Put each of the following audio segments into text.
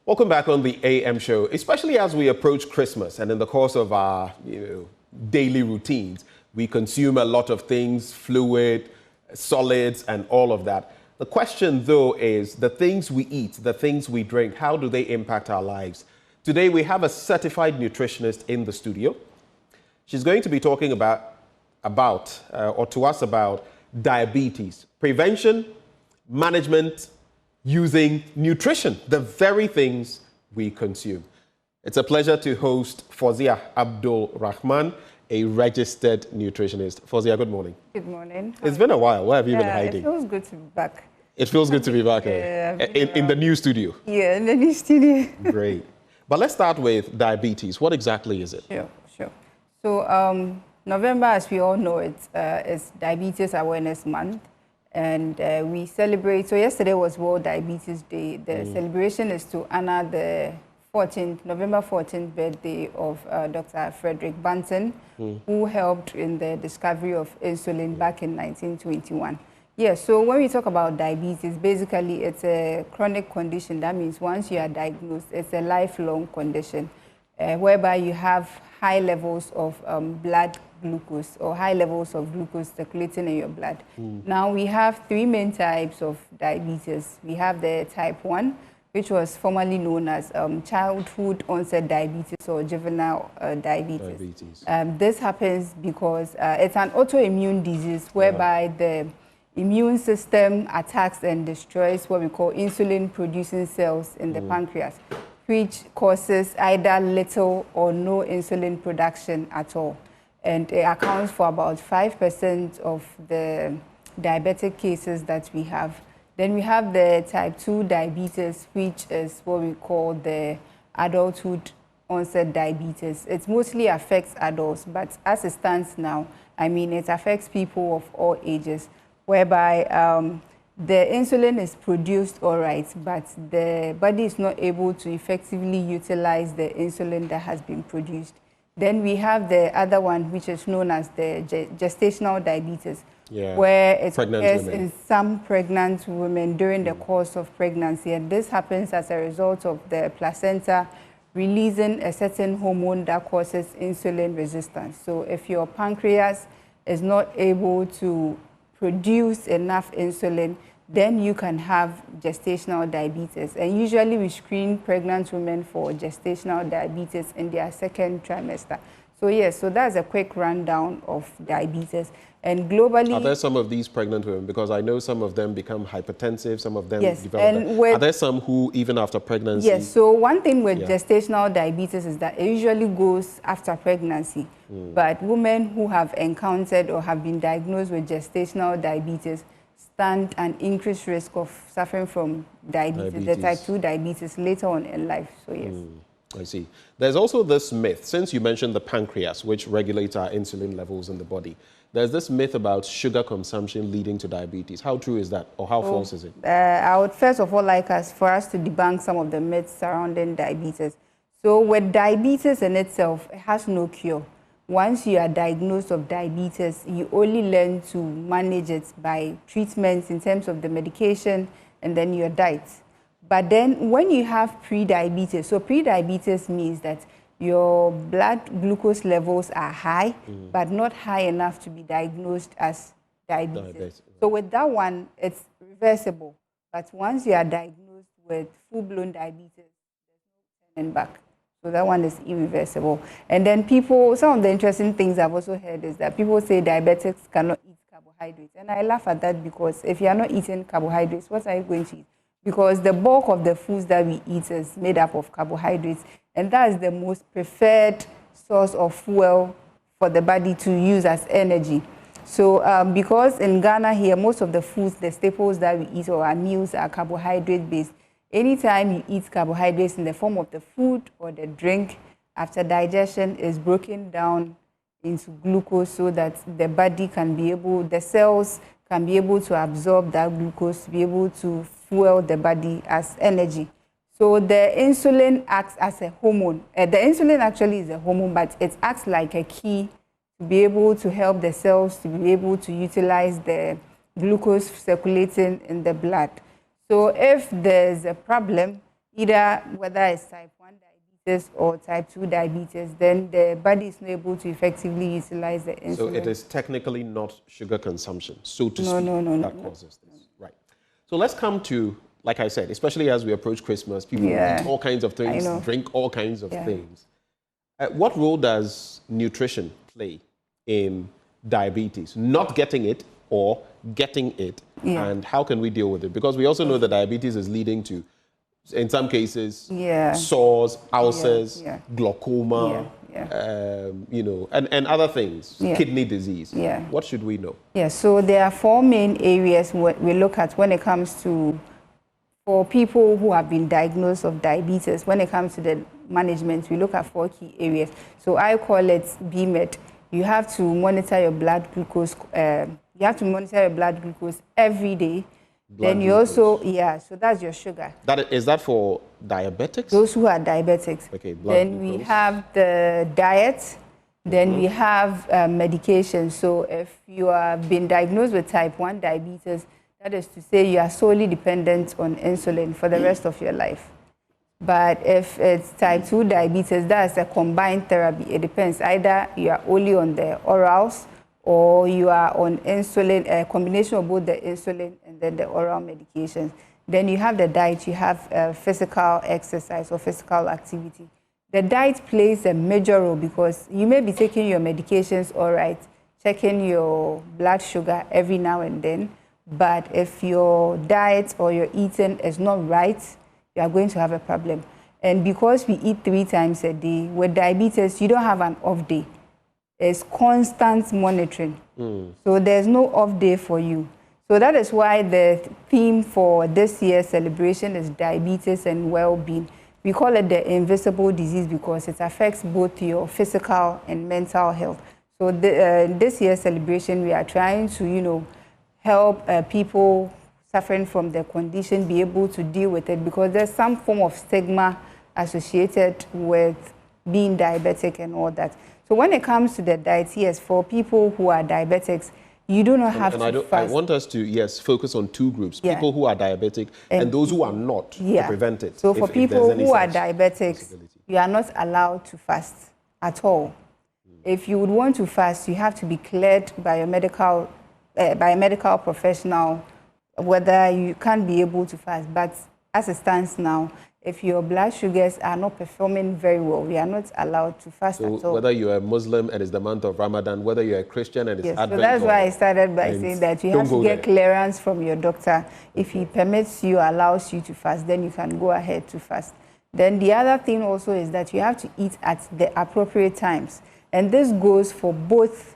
Welcome back on the AM show, especially as we approach Christmas and in the course of our daily routines, we consume a lot of things, fluid, solids, and all of that. The question, though, is the things we eat, the things we drink, how do they impact our lives? Today, we have a certified nutritionist in the studio. She's going to be talking about diabetes, prevention, management, using nutrition, the very things we consume. It's a pleasure to host Fawzia Abdul-Rahman, a registered nutritionist. Fawzia, good morning. Good morning. It's been a while. Where have you been hiding? It feels good to be back. It feels good to be back in the new studio. Yeah, in the new studio. Great. But let's start with diabetes. What exactly is it? Sure. So November, as we all know, it's Diabetes Awareness Month. And we celebrate, so yesterday was World Diabetes Day. The celebration is to honor the November 14th birthday of Dr. Frederick Banton, who helped in the discovery of insulin back in 1921. Yeah, so when we talk about diabetes, basically it's a chronic condition. That means once you are diagnosed, it's a lifelong condition whereby you have high levels of blood glucose or high levels of glucose circulating in your blood. Now we have three main types of diabetes. We have the type 1, which was formerly known as childhood onset diabetes or juvenile diabetes. This happens because it's an autoimmune disease whereby the immune system attacks and destroys what we call insulin producing cells in the pancreas, which causes either little or no insulin production at all. And it accounts for about 5% of the diabetic cases that we have. Then we have the type 2 diabetes, which is what we call the adulthood onset diabetes. It mostly affects adults, but as it stands now, I mean, it affects people of all ages, whereby the insulin is produced all right, but the body is not able to effectively utilize the insulin that has been produced. Then we have the other one, which is known as the gestational diabetes, where it occurs in some pregnant women during the course of pregnancy. And this happens as a result of the placenta releasing a certain hormone that causes insulin resistance. So if your pancreas is not able to produce enough insulin, then you can have gestational diabetes. And usually we screen pregnant women for gestational diabetes in their second trimester. So yes, so that's a quick rundown of diabetes. And globally... Are there some of these pregnant women? Because I know some of them become hypertensive, some of them develop Are there some who, even after pregnancy... Yes, so one thing with gestational diabetes is that it usually goes after pregnancy. But women who have encountered or have been diagnosed with gestational diabetes stand an increased risk of suffering from diabetes, the type 2 diabetes, later on in life. So yes. I see. There's also this myth, since you mentioned the pancreas, which regulates our insulin levels in the body, there's this myth about sugar consumption leading to diabetes. How true is that, or how false is it? I would first of all like for us to debunk some of the myths surrounding diabetes. So with diabetes in itself, it has no cure. Once you are diagnosed of diabetes, you only learn to manage it by treatments in terms of the medication and then your diet. But then when you have pre-diabetes, so pre-diabetes means that your blood glucose levels are high, but not high enough to be diagnosed as diabetes. So with that one, it's reversible. But once you are diagnosed with full-blown diabetes, there's no turning back. So that one is irreversible. And then some of the interesting things I've also heard is that people say diabetics cannot eat carbohydrates. And I laugh at that because if you are not eating carbohydrates, what are you going to eat? Because the bulk of the foods that we eat is made up of carbohydrates. And that is the most preferred source of fuel for the body to use as energy. So because in Ghana here, most of the foods, the staples that we eat or our meals are carbohydrate-based, anytime you eat carbohydrates in the form of the food or the drink, after digestion is broken down into glucose so that the body can be able, the cells can be able to absorb that glucose to be able to fuel the body as energy. So the insulin acts as a hormone. The insulin actually is a hormone, but it acts like a key to be able to help the cells to be able to utilize the glucose circulating in the blood. So if there's a problem, either whether it's type 1 diabetes or type 2 diabetes, then the body is not able to effectively utilize the insulin. So it is technically not sugar consumption, so to speak, that causes this. Right. So let's come to, like I said, especially as we approach Christmas, people eat all kinds of things, drink all kinds of things. What role does nutrition play in diabetes? Not getting it or getting it, and how can we deal with it? Because we also know that diabetes is leading to, in some cases, sores, ulcers, glaucoma, you know, and other things, kidney disease. What should we know? So there are 4 main areas we look at when it comes to, for people who have been diagnosed of diabetes. When it comes to the management, we look at 4 key areas. So I call it BMED. You have to monitor your blood glucose. You have to monitor your blood glucose every day. Then you also, so that's your sugar. Is that for diabetics? Those who are diabetics. Okay, then glucose. We have the diet. Then we have medication. So if you have been diagnosed with type 1 diabetes, that is to say you are solely dependent on insulin for the rest of your life. But if it's type 2 diabetes, that's a combined therapy. It depends. Either you are only on the orals or you are on insulin, a combination of both the insulin and then the oral medications. Then you have the diet. You have physical exercise or physical activity. The diet plays a major role because you may be taking your medications all right, checking your blood sugar every now and then. But if your diet or your eating is not right, you are going to have a problem. And because we eat 3 times a day, with diabetes, you don't have an off day. It's constant monitoring. So there's no off day for you. So that is why the theme for this year's celebration is diabetes and well-being. We call it the invisible disease because it affects both your physical and mental health. So this year's celebration, we are trying to, help people suffering from the condition be able to deal with it because there's some form of stigma associated with being diabetic and all that. So when it comes to the diet, yes, for people who are diabetics, you do not have to fast. I want us to, focus on 2 groups, people who are diabetic and those who are not, to prevent it. So for people who are diabetics, you are not allowed to fast at all. If you would want to fast, you have to be cleared by a medical professional whether you can be able to fast. But as it stands now, if your blood sugars are not performing very well, we are not allowed to fast at all. So whether you're a Muslim and it's the month of Ramadan, whether you're a Christian and it's Advent. So that's why I started by saying that you have to get clearance from your doctor. If he permits you, allows you to fast, then you can go ahead to fast. Then the other thing also is that you have to eat at the appropriate times. And this goes for both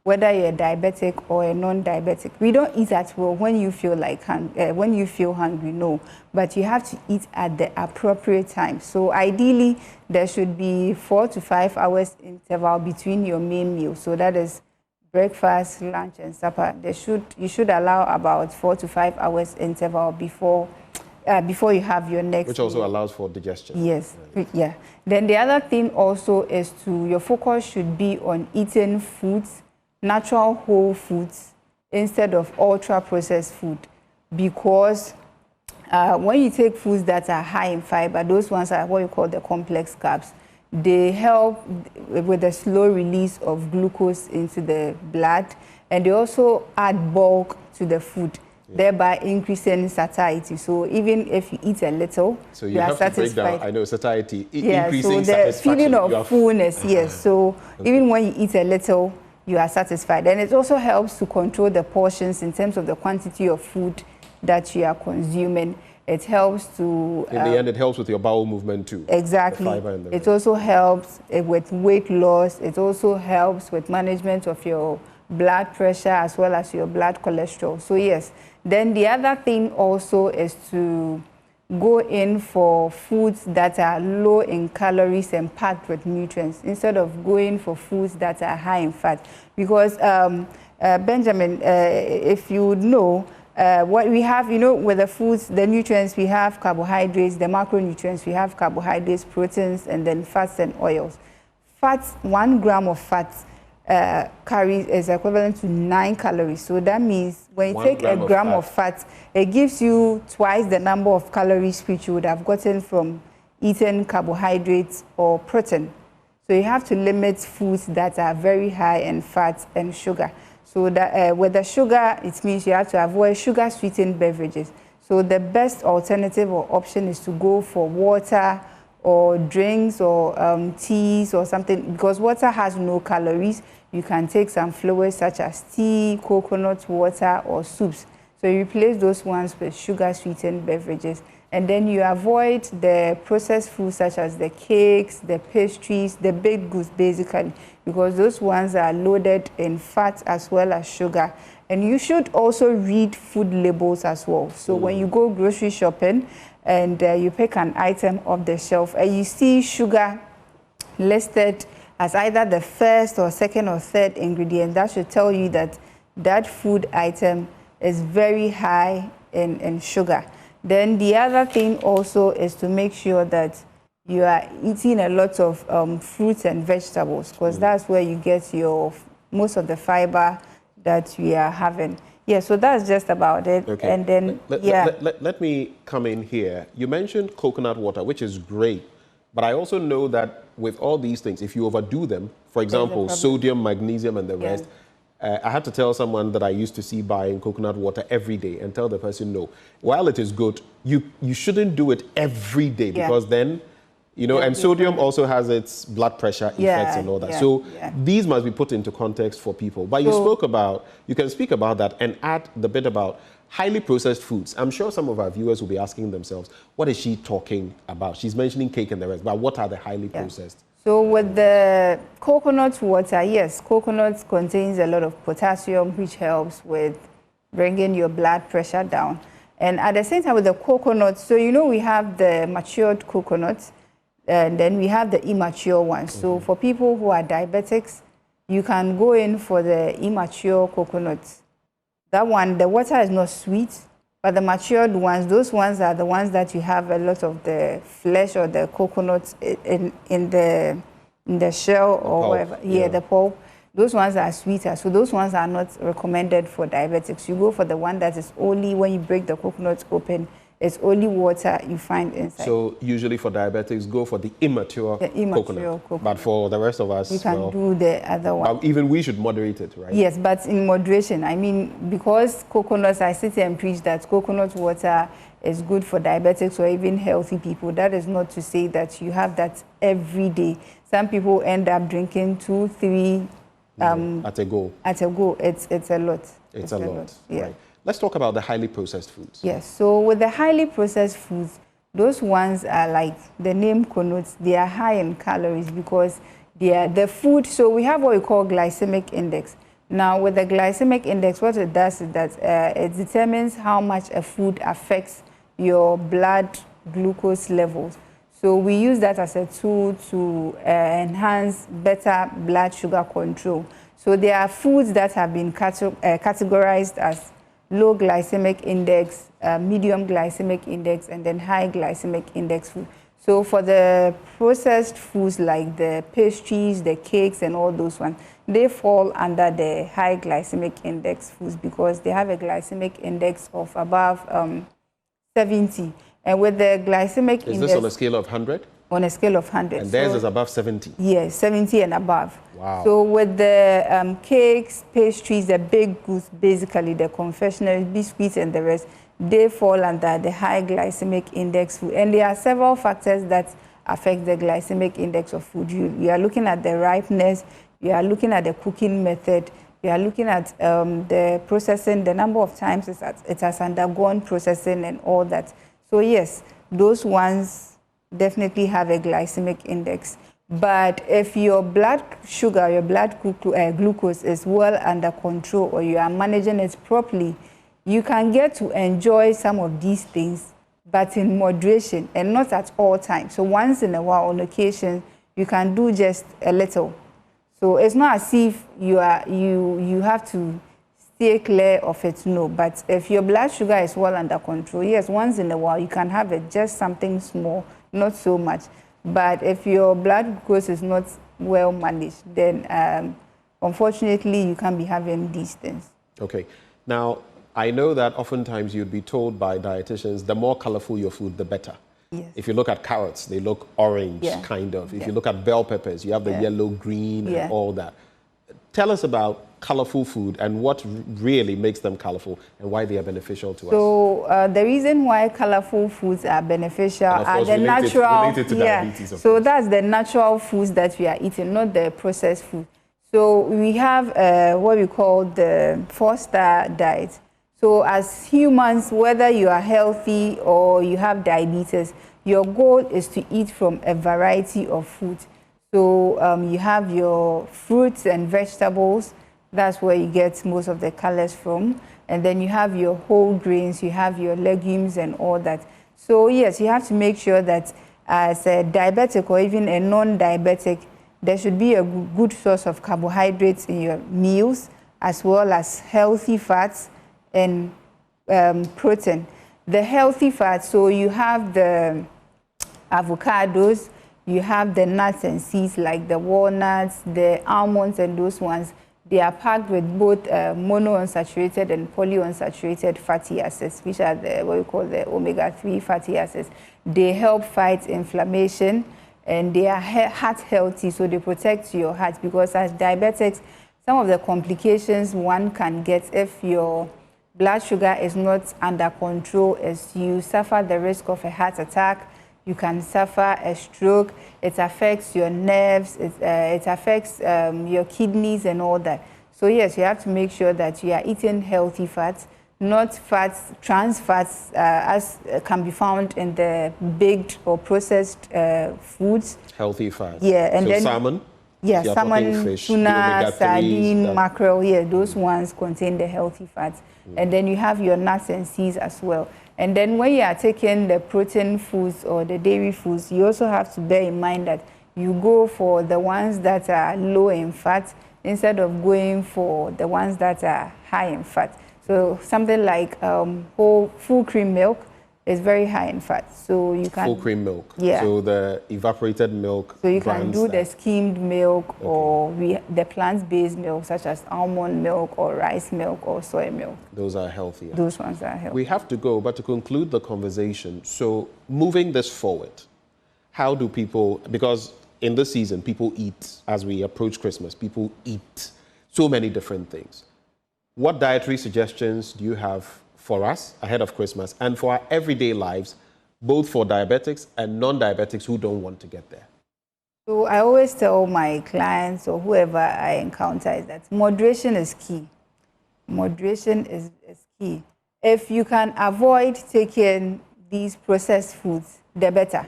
whether you're diabetic or a non-diabetic. We don't eat at will when you feel hungry, no. But you have to eat at the appropriate time. So ideally, there should be 4 to 5 hours interval between your main meals. So that is breakfast, lunch, and supper. You should allow about 4 to 5 hours interval before you have your next Which also meal. allows for digestion. Yes, yeah. Then the other thing also is your focus should be on eating foods, natural whole foods instead of ultra-processed food, because when you take foods that are high in fiber, those ones are what you call the complex carbs. They help with the slow release of glucose into the blood, and they also add bulk to the food, thereby increasing satiety. So even if you eat a little, so you have satisfied. To break down, I know, satiety, yeah, increasing so the feeling of fullness, yes. So even when you eat a little, you are satisfied. And it also helps to control the portions in terms of the quantity of food that you are consuming. It helps to... In the end, it helps with your bowel movement too. Exactly. It also helps with weight loss. It also helps with management of your blood pressure as well as your blood cholesterol. So yes. Then the other thing also is to go in for foods that are low in calories and packed with nutrients instead of going for foods that are high in fat. Because, Benjamin, if you know, what we have, with the foods, the nutrients, we have carbohydrates, the macronutrients, we have carbohydrates, proteins, and then fats and oils. Fats, 1 gram of fat calories is equivalent to 9 calories. So that means when you 1 take gram a gram of of fat, it gives you twice the number of calories which you would have gotten from eating carbohydrates or protein. So you have to limit foods that are very high in fat and sugar. So that with the sugar, it means you have to avoid sugar-sweetened beverages. So the best alternative or option is to go for water or drinks or teas or something, because water has no calories. You can take some fluids such as tea, coconut water, or soups. So you replace those ones with sugar-sweetened beverages. And then you avoid the processed foods such as the cakes, the pastries, the baked goods basically, because those ones are loaded in fat as well as sugar. And you should also read food labels as well. So when you go grocery shopping and you pick an item off the shelf and you see sugar listed as either the first or second or third ingredient, that should tell you that that food item is very high in sugar. Then the other thing also is to make sure that you are eating a lot of fruits and vegetables, because that's where you get your most of the fiber that we are having. Yeah, so that's just about it. Okay. And then, let me come in here. You mentioned coconut water, which is great, but I also know that with all these things, if you overdo them, for example, sodium, magnesium, and the rest, I had to tell someone that I used to see buying coconut water every day and tell the person, no, while it is good, you shouldn't do it every day, because then, you know, and sodium also has its blood pressure effects and all that. So these must be put into context for people. But you can speak about that and add the bit about highly processed foods. I'm sure some of our viewers will be asking themselves, what is she talking about? She's mentioning cake and the rest, but what are the highly processed? So with the coconut water, yes, coconut contains a lot of potassium, which helps with bringing your blood pressure down. And at the same time with the coconut, so you know we have the matured coconuts, and then we have the immature ones. So for people who are diabetics, you can go in for the immature coconuts. That one, the water is not sweet, but the matured ones, those ones are the ones that you have a lot of the flesh or the coconut in the shell or whatever. Yeah, the pulp. Those ones are sweeter. So those ones are not recommended for diabetics. You go for the one that is only, when you break the coconut open, it's only water you find inside. So usually for diabetics, go for the immature coconut. But for the rest of us, you can do the other one. But even we should moderate it, right? Yes, but in moderation. I mean, because coconuts, I sit here and preach that coconut water is good for diabetics or even healthy people. That is not to say that you have that every day. Some people end up drinking 2, 3 at a go. At a go. It's a lot. It's a lot. Yeah. Right. Let's talk about the highly processed foods. Yes, so with the highly processed foods, those ones are like the name connotes, they are high in calories because they are the food. So we have what we call glycemic index. Now with the glycemic index, what it does is that it determines how much a food affects your blood glucose levels. So we use that as a tool to enhance better blood sugar control. So there are foods that have been categorized as low glycemic index, medium glycemic index, and then high glycemic index food. So for the processed foods like the pastries, the cakes, and all those ones, they fall under the high glycemic index foods because they have a glycemic index of above 70. And with the glycemic index... Is this on a scale of 100? On a scale of 100. And theirs is above 70? Yes, 70 and above. Wow. So with the cakes, pastries, the baked goods, basically the confectionery, biscuits and the rest, they fall under the high glycemic index food. And there are several factors that affect the glycemic index of food. You are looking at the ripeness, you are looking at the cooking method, you are looking at the processing, the number of times it has undergone processing and all that. So yes, those ones definitely have a glycemic index. But if your blood sugar, your blood glucose is well under control or you are managing it properly, you can get to enjoy some of these things, but in moderation and not at all times. So once in a while, on occasion, you can do just a little. So it's not as if you have to stay clear of it, no. But if your blood sugar is well under control, yes, once in a while, you can have it, just something small, not so much. But if your blood glucose is not well managed, then unfortunately, you can't be having these things. Okay. Now, I know that oftentimes you'd be told by dietitians, the more colorful your food, the better. Yes. If you look at carrots, they look orange, kind of. If you look at bell peppers, you have the yellow, green, and all that. Tell us about colorful food and what really makes them colorful and why they are beneficial to us. So the reason why colorful foods are beneficial are the natural, related to diabetes, so that's the natural foods that we are eating, not the processed food. So we have what we call the 4-star diet. So as humans, whether you are healthy or you have diabetes, your goal is to eat from a variety of foods. So you have your fruits and vegetables. That's where you get most of the colors from. And then you have your whole grains, you have your legumes and all that. So yes, you have to make sure that as a diabetic or even a non-diabetic, there should be a good source of carbohydrates in your meals, as well as healthy fats and protein. The healthy fats, so you have the avocados, you have the nuts and seeds like the walnuts, the almonds and those ones. They are packed with both monounsaturated and polyunsaturated fatty acids, which are what we call the omega-3 fatty acids. They help fight inflammation and they are heart healthy, so they protect your heart, because as diabetics, some of the complications one can get if your blood sugar is not under control is you suffer the risk of a heart attack, you can suffer a stroke, it affects your nerves, it affects your kidneys and all that. So yes, you have to make sure that you are eating healthy fats, not fats, trans fats, as can be found in the baked or processed foods. Healthy fats. Yeah, and so then salmon? Yeah, salmon, fish, tuna, sardine, mackerel, yeah, those ones contain the healthy fats. And then you have your nuts and seeds as well. And then when you are taking the protein foods or the dairy foods, you also have to bear in mind that you go for the ones that are low in fat instead of going for the ones that are high in fat. So something like full cream milk is very high in fat. So you can... Full cream milk. Yeah. So the evaporated milk. So you can do the skimmed milk or the plant-based milk, such as almond milk or rice milk or soy milk. Those are healthier. Those ones are healthy. We have to go, but to conclude the conversation, so moving this forward, how do people, because in this season, people eat, as we approach Christmas, people eat so many different things. What dietary suggestions do you have for us ahead of Christmas and for our everyday lives, both for diabetics and non-diabetics who don't want to get there? So I always tell my clients or whoever I encounter is that moderation is key. Moderation is key. If you can avoid taking these processed foods, the better.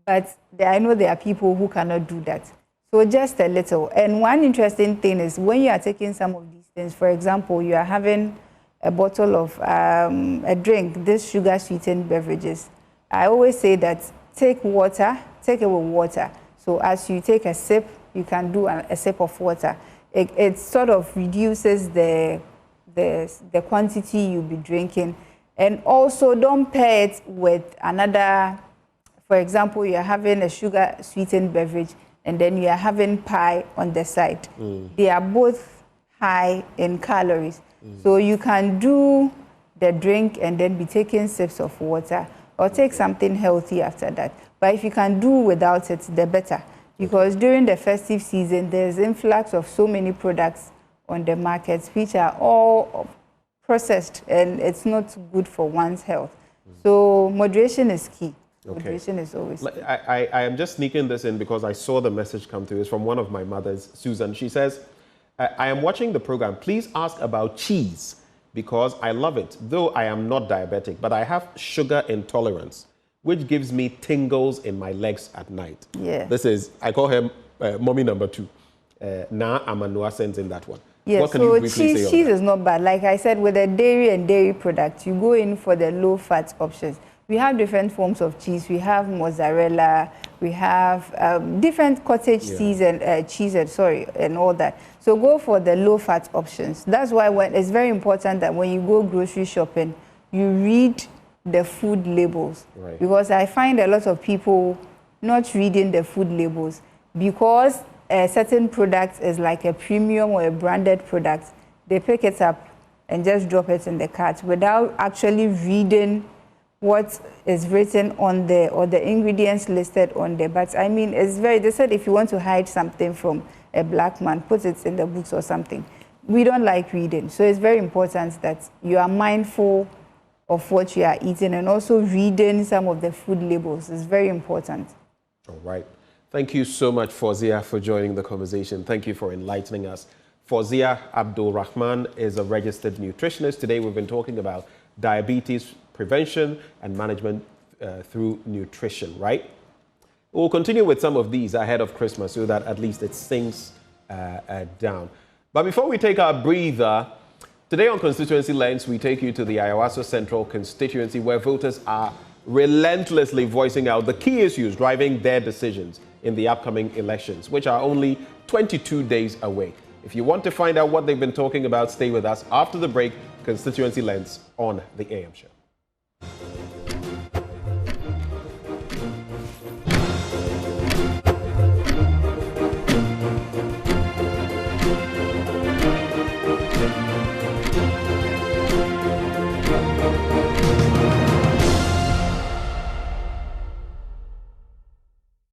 But I know there are people who cannot do that. So just a little. And one interesting thing is when you are taking some of these things, for example, you are having a bottle of a drink, this sugar-sweetened beverages. I always say that take water, take it with water. So as you take a sip, you can do a sip of water. It sort of reduces the quantity you'll be drinking. And also don't pair it with another, for example, you're having a sugar-sweetened beverage and then you are having pie on the side. They are both high in calories. So you can do the drink and then be taking sips of water or take something healthy after that. But if you can do without it, the better. Because during the festive season, there's influx of so many products on the markets which are all processed and it's not good for one's health. So moderation is key. Okay. Moderation is always key. I am just sneaking this in because I saw the message come through. It's from one of my mothers, Susan. She says, I am watching the program. Please ask about cheese because I love it, though I am not diabetic, but I have sugar intolerance, which gives me tingles in my legs at night. Yeah. This is, I call her mommy number 2. Now Amanua sends in that one. Yeah, what can so you briefly say on cheese that? is not bad. Like I said, with the dairy and dairy products, you go in for the low-fat options. We have different forms of cheese. We have mozzarella. We have different cottage cheese and and all that. So go for the low-fat options. That's why it's very important that when you go grocery shopping, you read the food labels. Right. Because I find a lot of people not reading the food labels because a certain product is like a premium or a branded product, they pick it up and just drop it in the cart without actually reading what is written on there or the ingredients listed on there. But I mean, they said if you want to hide something from a black man, put it in the books or something. We don't like reading. So it's very important that you are mindful of what you are eating and also reading some of the food labels is very important. All right. Thank you so much, Fauzia, for joining the conversation. Thank you for enlightening us. Fauzia Abdul-Rahman is a registered nutritionist. Today we've been talking about diabetes prevention and management through nutrition, right? We'll continue with some of these ahead of Christmas so that at least it sinks down. But before we take our breather, today on Constituency Lens, we take you to the Ayawaso Central constituency where voters are relentlessly voicing out the key issues driving their decisions in the upcoming elections, which are only 22 days away. If you want to find out what they've been talking about, stay with us after the break. Constituency Lens on the AM Show.